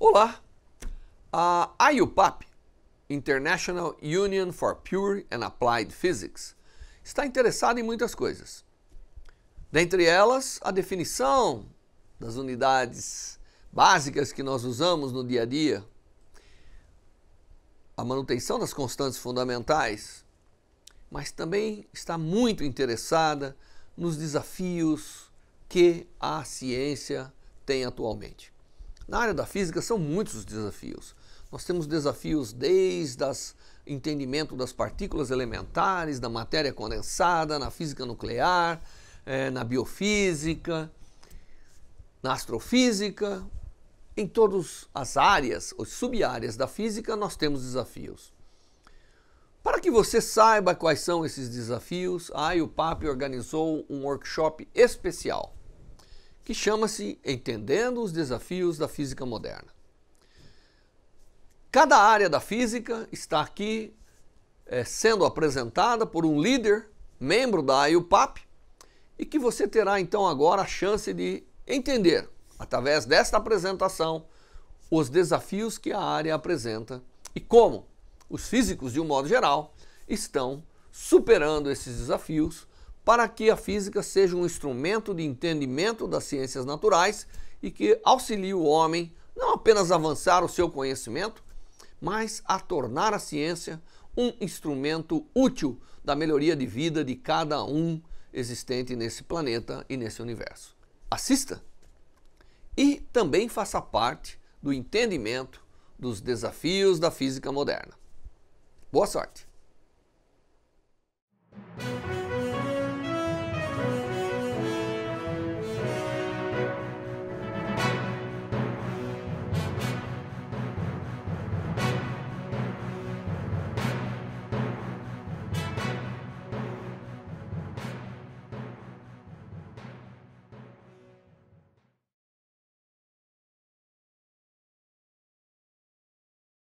Olá! A IUPAP, International Union for Pure and Applied Physics, está interessada em muitas coisas. Dentre elas, a definição das unidades básicas que nós usamos no dia a dia, a manutenção das constantes fundamentais, mas também está muito interessada nos desafios que a ciência tem atualmente. Na área da física são muitos os desafios. Nós temos desafios desde o entendimento das partículas elementares, da matéria condensada, na física nuclear, na biofísica, na astrofísica. Em todas as áreas, ou sub-áreas da física, nós temos desafios. Para que você saiba quais são esses desafios, a IUPAP organizou um workshop especial, que chama-se Entendendo os Desafios da Física Moderna. Cada área da física está aqui sendo apresentada por um líder, membro da IUPAP, e que você terá então agora a chance de entender, através desta apresentação, os desafios que a área apresenta e como os físicos, de um modo geral, estão superando esses desafios para que a física seja um instrumento de entendimento das ciências naturais e que auxilie o homem não apenas a avançar o seu conhecimento, mas a tornar a ciência um instrumento útil da melhoria de vida de cada um existente nesse planeta e nesse universo. Assista e também faça parte do entendimento dos desafios da física moderna. Boa sorte!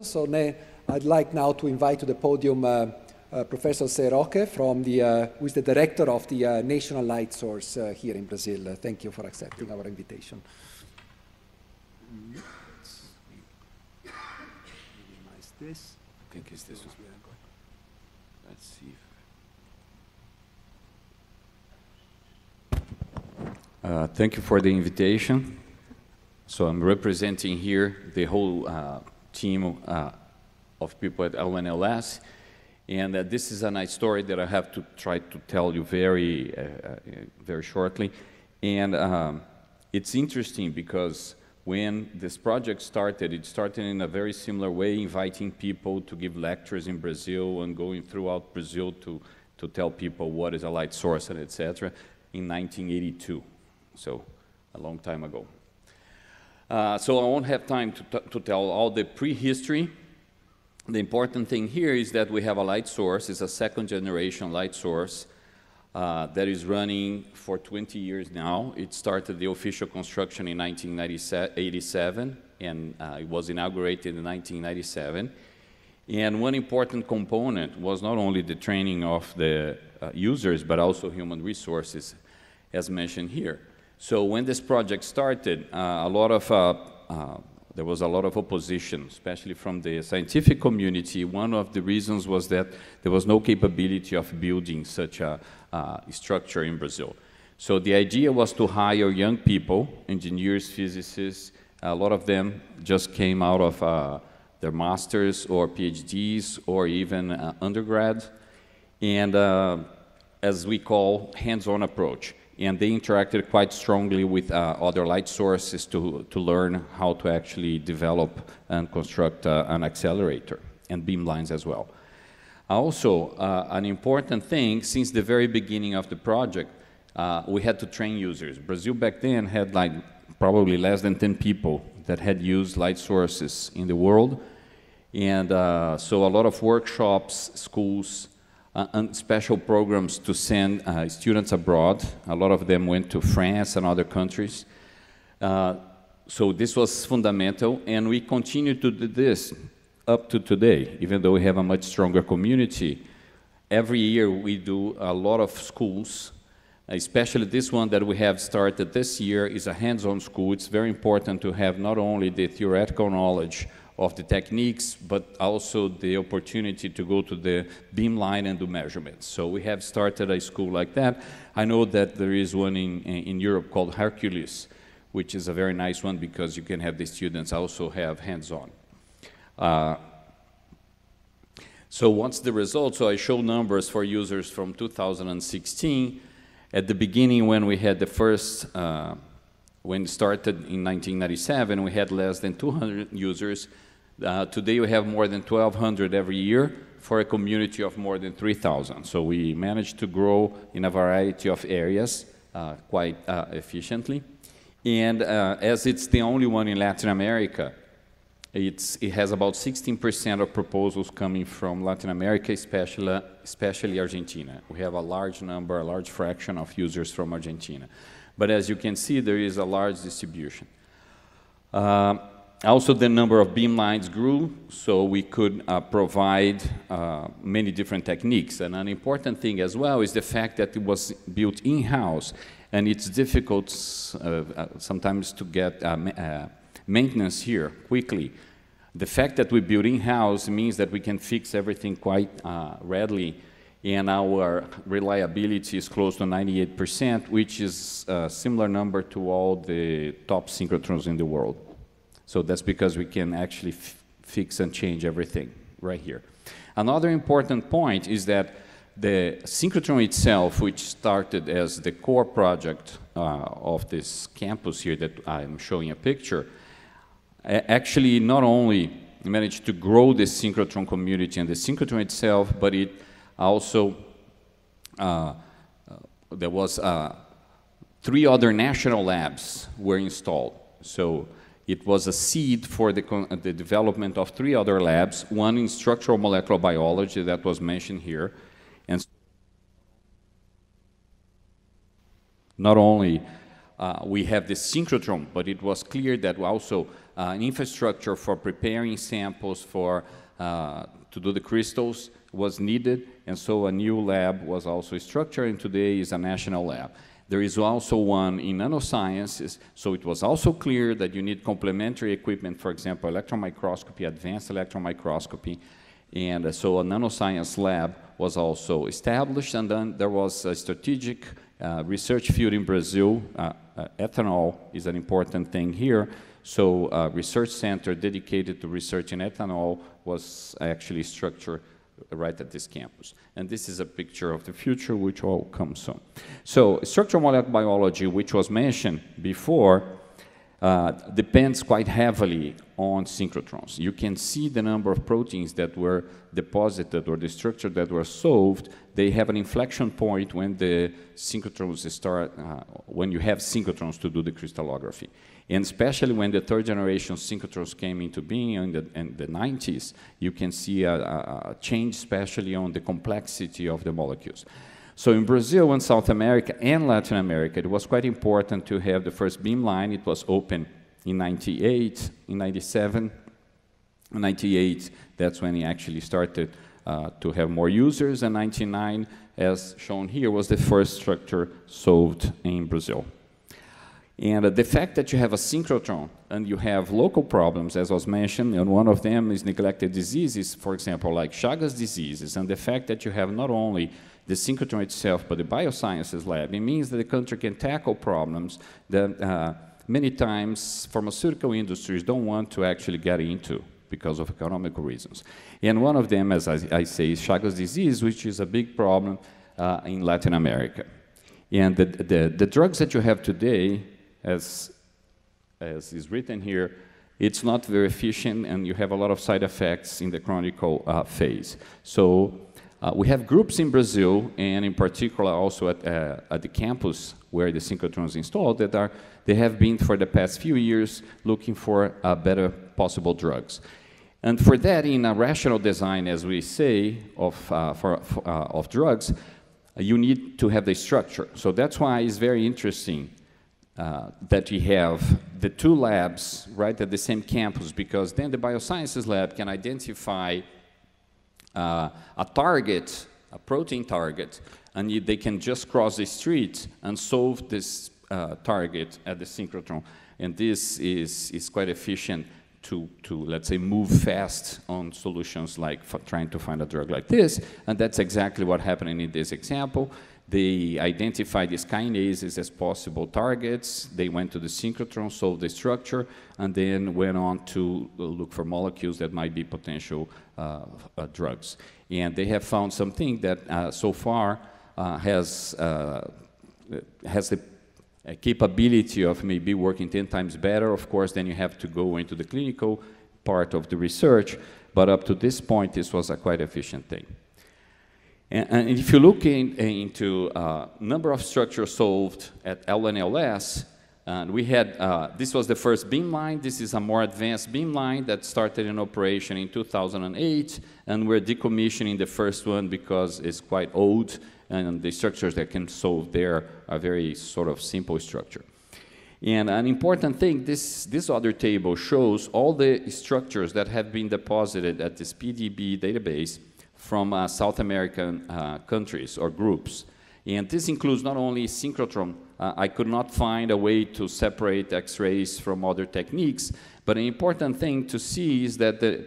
So I'd like now to invite to the podium Professor José Roque, who is the director of the National Light Source here in Brazil. Thank you for accepting our invitation. Let's minimize this. Let's see. Thank you for the invitation. So I'm representing here the whole team of people at LNLS, and this is a nice story that I have to try to tell you very shortly. And it's interesting because when this project started, it started in a very similar way, inviting people to give lectures in Brazil and going throughout Brazil to tell people what is a light source and etc. in 1982, so a long time ago. So I won't have time to tell all the prehistory. The important thing here is that we have a light source. It's a second-generation light source that is running for 20 years now. It started the official construction in 1987, and it was inaugurated in 1997. And one important component was not only the training of the users, but also human resources, as mentioned here. So when this project started, there was a lot of opposition, especially from the scientific community. One of the reasons was that there was no capability of building such a structure in Brazil. So the idea was to hire young people, engineers, physicists. A lot of them just came out of their masters or PhDs or even undergrad, and as we call, hands-on approach. And they interacted quite strongly with other light sources to learn how to actually develop and construct an accelerator and beamlines as well. Also, an important thing, since the very beginning of the project, we had to train users. Brazil back then had like probably less than 10 people that had used light sources in the world. And so a lot of workshops, schools, and special programs to send students abroad. A lot of them went to France and other countries. So this was fundamental, and we continue to do this up to today, even though we have a much stronger community. Every year we do a lot of schools especially this one that we have started this year is a hands-on school. It's very important to have not only the theoretical knowledge of the techniques, but also the opportunity to go to the beamline and do measurements. So we have started a school like that. I know that there is one in Europe called Hercules, which is a very nice one because you can have the students also have hands-on. So what's the result? So I show numbers for users from 2016. At the beginning, when we had the first, when it started in 1997, we had less than 200 users. Today we have more than 1,200 every year for a community of more than 3,000. So we managed to grow in a variety of areas quite efficiently. And as it's the only one in Latin America, it has about 16% of proposals coming from Latin America, especially Argentina. We have a large number, a large fraction of users from Argentina. But as you can see, there is a large distribution. Also, the number of beamlines grew, so we could provide many different techniques. And an important thing as well is the fact that it was built in-house, and it's difficult sometimes to get maintenance here quickly. The fact that we build in-house means that we can fix everything quite readily, and our reliability is close to 98%, which is a similar number to all the top synchrotrons in the world. So that's because we can actually fix and change everything right here. Another important point is that the synchrotron itself, which started as the core project of this campus here that I'm showing a picture, actually not only managed to grow the synchrotron community and the synchrotron itself, but it also, there was 3 other national labs were installed. So it was a seed for the development of 3 other labs, one in structural molecular biology that was mentioned here. And not only we have the synchrotron, but it was clear that also an infrastructure for preparing samples for to do the crystals was needed, and so a new lab was also structured, and today is a national lab. There is also one in nanosciences, so it was also clear that you need complementary equipment, for example, electron microscopy, advanced electron microscopy, and so a nanoscience lab was also established, and then there was a strategic research field in Brazil. Ethanol is an important thing here, so a research center dedicated to research in ethanol was actually structured right at this campus. And this is a picture of the future, which will come soon. So structural molecular biology, which was mentioned before, depends quite heavily on synchrotrons. You can see the number of proteins that were deposited or the structure that were solved. They have an inflection point when the synchrotrons start, when you have synchrotrons to do the crystallography. And especially when the 3rd generation synchrotrons came into being in the 90s, you can see a change, especially on the complexity of the molecules. So in Brazil and South America and Latin America, it was quite important to have the first beamline. It was open in 98, in 97. In 98, that's when it actually started to have more users, and 99, as shown here, was the first structure solved in Brazil. And the fact that you have a synchrotron and you have local problems, as was mentioned, and one of them is neglected diseases, for example, like Chagas diseases, and the fact that you have not only the synchrotron itself, but the biosciences lab, it means that the country can tackle problems that many times pharmaceutical industries don't want to actually get into because of economical reasons. And one of them, as I say, is Chagas disease, which is a big problem in Latin America. And the drugs that you have today, as is written here, it's not very efficient, and you have a lot of side effects in the chronic phase. So we have groups in Brazil, and in particular also at the campus where the synchrotron is installed, that they have been for the past few years looking for better possible drugs. And for that, in a rational design, as we say, of drugs, you need to have the structure. So that's why it's very interesting that we have the 2 labs right at the same campus, because then the biosciences lab can identify a target, a protein target, and they can just cross the street and solve this target at the synchrotron. And this is quite efficient to, let's say, move fast on solutions like trying to find a drug like this. And that's exactly what happened in this example. They identified these kinases as possible targets. They went to the synchrotron, solved the structure, and then went on to look for molecules that might be potential drugs. And they have found something that so far has the capability of maybe working 10 times better. Of course, then you have to go into the clinical part of the research. But up to this point, this was a quite efficient thing. And if you look into number of structures solved at LNLS, and we had, this was the first beamline. This is a more advanced beamline that started in operation in 2008, and we're decommissioning the first one because it's quite old, and the structures that can solve there are very sort of simple structure. And an important thing, this other table shows all the structures that have been deposited at this PDB database from South American countries or groups. And this includes not only synchrotron. I could not find a way to separate X-rays from other techniques, but an important thing to see is that the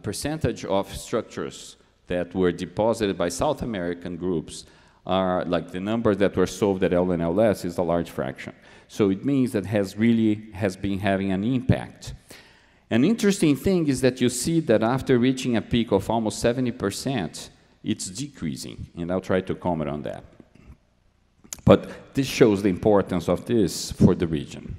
percentage of structures that were deposited by South American groups are like the number that were solved at LNLS is a large fraction. So it means that has been having an impact. An interesting thing is that you see that after reaching a peak of almost 70%, it's decreasing, and I'll try to comment on that. But this shows the importance of this for the region.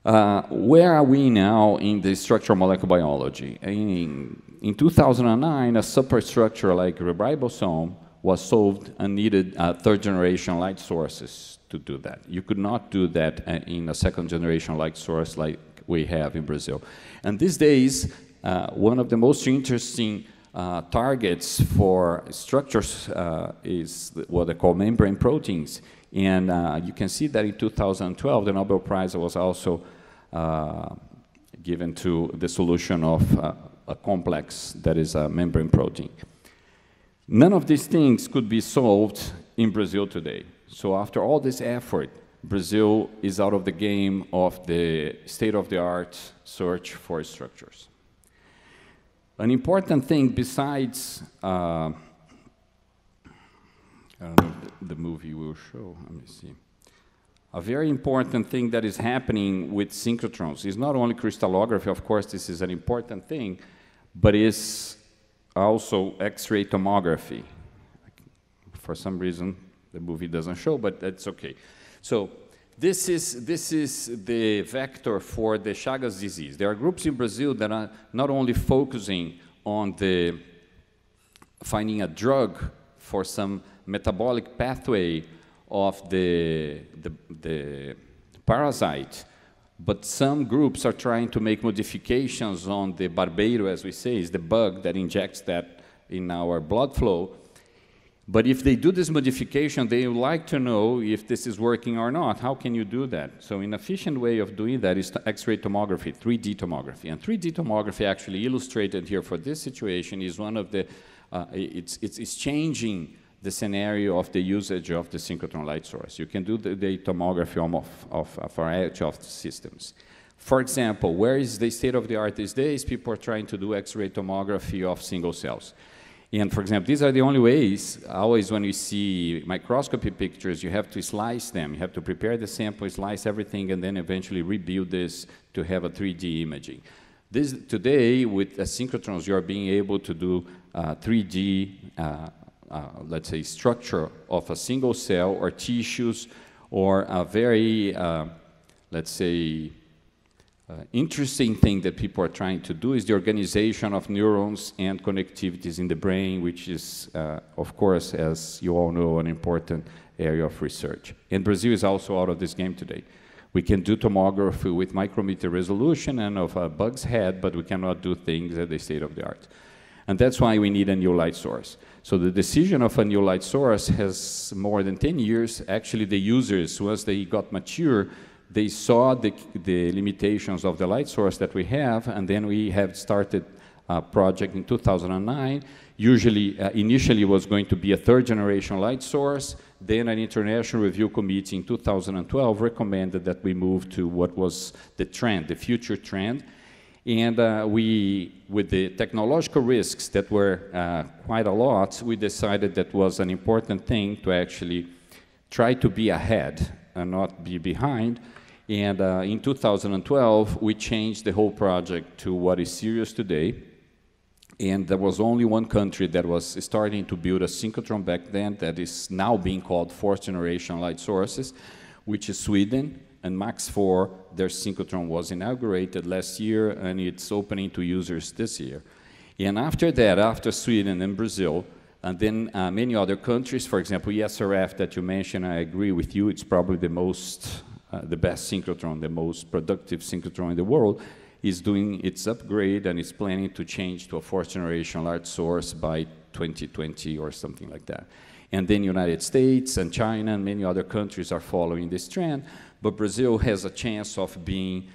Where are we now in the structural molecular biology? In 2009, a superstructure like ribosome was solved and needed third-generation light sources to do that. You could not do that in a second-generation light source like we have in Brazil. And these days, one of the most interesting targets for structures is what they call membrane proteins. And you can see that in 2012, the Nobel Prize was also given to the solution of a complex that is a membrane protein. None of these things could be solved in Brazil today. So after all this effort, Brazil is out of the game of the state-of-the-art search for structures. An important thing besides, I don't know if the movie will show, let me see. A very important thing that is happening with synchrotrons is not only crystallography, of course this is an important thing, but is also X-ray tomography. For some reason, the movie doesn't show, but that's okay. So this is the vector for the Chagas disease. There are groups in Brazil that are not only focusing on finding a drug for some metabolic pathway of the parasite, but some groups are trying to make modifications on the barbeiro, as we say, is the bug that injects that in our blood flow. But if they do this modification, they would like to know if this is working or not. How can you do that? So an efficient way of doing that is X-ray tomography, 3D tomography. And 3D tomography, actually illustrated here for this situation, is one of the, it's changing the scenario of the usage of the synchrotron light source. You can do the tomography of a variety of systems. For example, where is the state of the art these days? People are trying to do X-ray tomography of single cells. And for example, these are the only ways. Always when you see microscopy pictures, you have to slice them. You have to prepare the sample, slice everything, and then eventually rebuild this to have a 3D imaging. Today, with synchrotrons, you are being able to do 3D, let's say, structure of a single cell or tissues, or a very, let's say, interesting thing that people are trying to do is the organization of neurons and connectivities in the brain, which is, of course, as you all know, an important area of research. And Brazil is also out of this game today. We can do tomography with micrometer resolution and of a bug's head, but we cannot do things at the state of the art. And that's why we need a new light source. So the decision of a new light source has more than 10 years. Actually, the users, once they got mature, they saw the limitations of the light source that we have, and then we have started project in 2009. Usually, initially it was going to be a third-generation light source. Then an international review committee in 2012 recommended that we move to what was the trend, the future trend. And with the technological risks that were quite a lot, we decided that was an important thing to actually try to be ahead and not be behind. And in 2012, we changed the whole project to what is Sirius today. And there was only one country that was starting to build a synchrotron back then that is now being called fourth generation light sources, which is Sweden. And Max 4, their synchrotron was inaugurated last year, and it's opening to users this year. And after that, after Sweden and Brazil, and then many other countries, for example, ESRF that you mentioned, I agree with you, it's probably the best synchrotron, the most productive synchrotron in the world, is doing its upgrade and is planning to change to a fourth generation large source by 2020 or something like that. And then United States and China and many other countries are following this trend, but Brazil has a chance of being,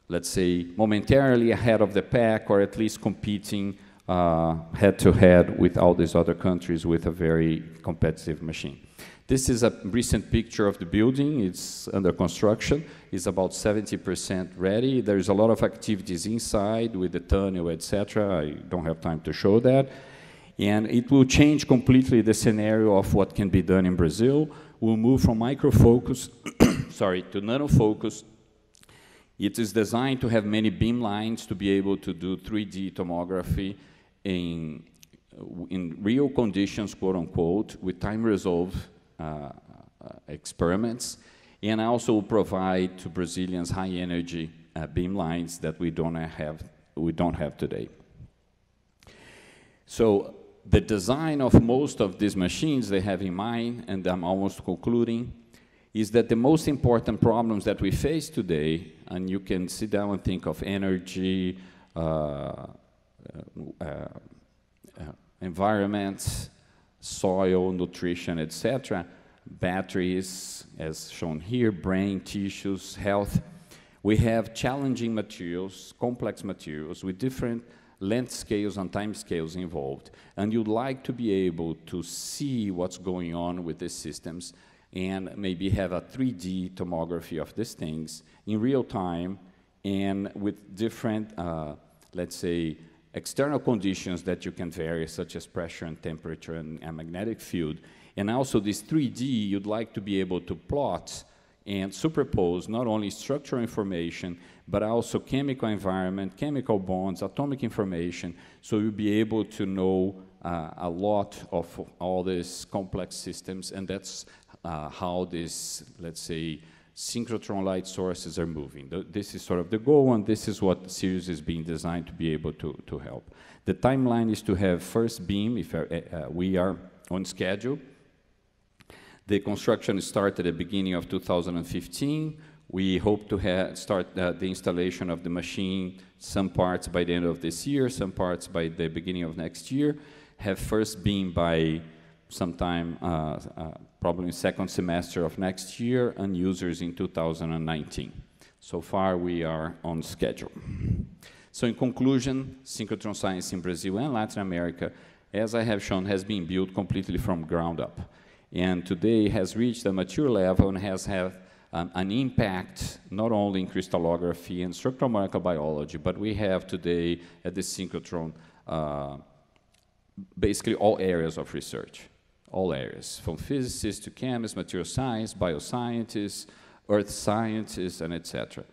let's say, momentarily ahead of the pack, or at least competing head-to-head with all these other countries with a very competitive machine. This is a recent picture of the building. It's under construction. It's about 70% ready. There's a lot of activities inside with the tunnel, etc. I don't have time to show that. And it will change completely the scenario of what can be done in Brazil. We'll move from microfocus to nanofocus. It is designed to have many beam lines to be able to do 3D tomography in real conditions, quote unquote, with time resolved experiments, and also provide to Brazilians high energy beam lines that we don't have today. So the design of most of these machines they have in mind, and I'm almost concluding, is that the most important problems that we face today, and you can sit down and think of energy, environment, soil, nutrition, etc., batteries, as shown here, brain, tissues, health. We have challenging materials, complex materials with different length scales and time scales involved. And you'd like to be able to see what's going on with these systems and maybe have a 3D tomography of these things in real time and with different, let's say, external conditions that you can vary, such as pressure and temperature and a magnetic field. And also this 3D, you'd like to be able to plot and superpose not only structural information, but also chemical environment, chemical bonds, atomic information, so you'll be able to know a lot of all these complex systems, and that's how this, let's say, synchrotron light sources are moving. This is sort of the goal, and this is what Sirius is being designed to be able to help. The timeline is to have first beam, if we are on schedule. The construction started at the beginning of 2015. We hope to start the installation of the machine, some parts by the end of this year, some parts by the beginning of next year. Have first beam by sometime, probably second semester of next year, and users in 2019. So far, we are on schedule. So in conclusion, synchrotron science in Brazil and Latin America, as I have shown, has been built completely from ground up. And today has reached a mature level and has had an impact not only in crystallography and structural molecular biology, but we have today at the synchrotron basically all areas of research, all areas, from physicists to chemists, material science, bioscientists, earth scientists, and etc.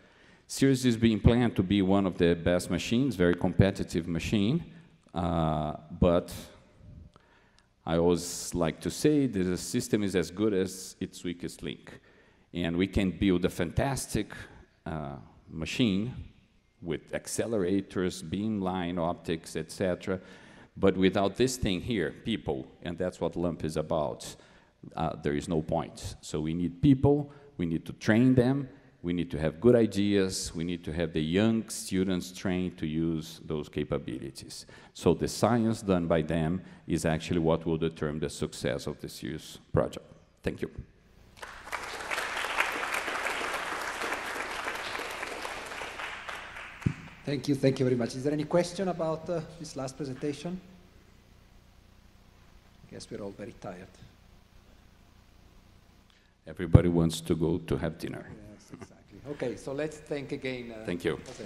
Sirius is being planned to be one of the best machines, very competitive machine, but I always like to say that the system is as good as its weakest link. And we can build a fantastic machine with accelerators, beamline optics, etc. But without this thing here, people, and that's what LUMP is about, there is no point. So we need people, we need to train them, we need to have good ideas, we need to have the young students trained to use those capabilities. So the science done by them is actually what will determine the success of the Sirius project. Thank you. Thank you very much. Is there any question about this last presentation? I guess we're all very tired. Everybody wants to go to have dinner. Yes, exactly. Okay, so let's thank again. Thank you. José.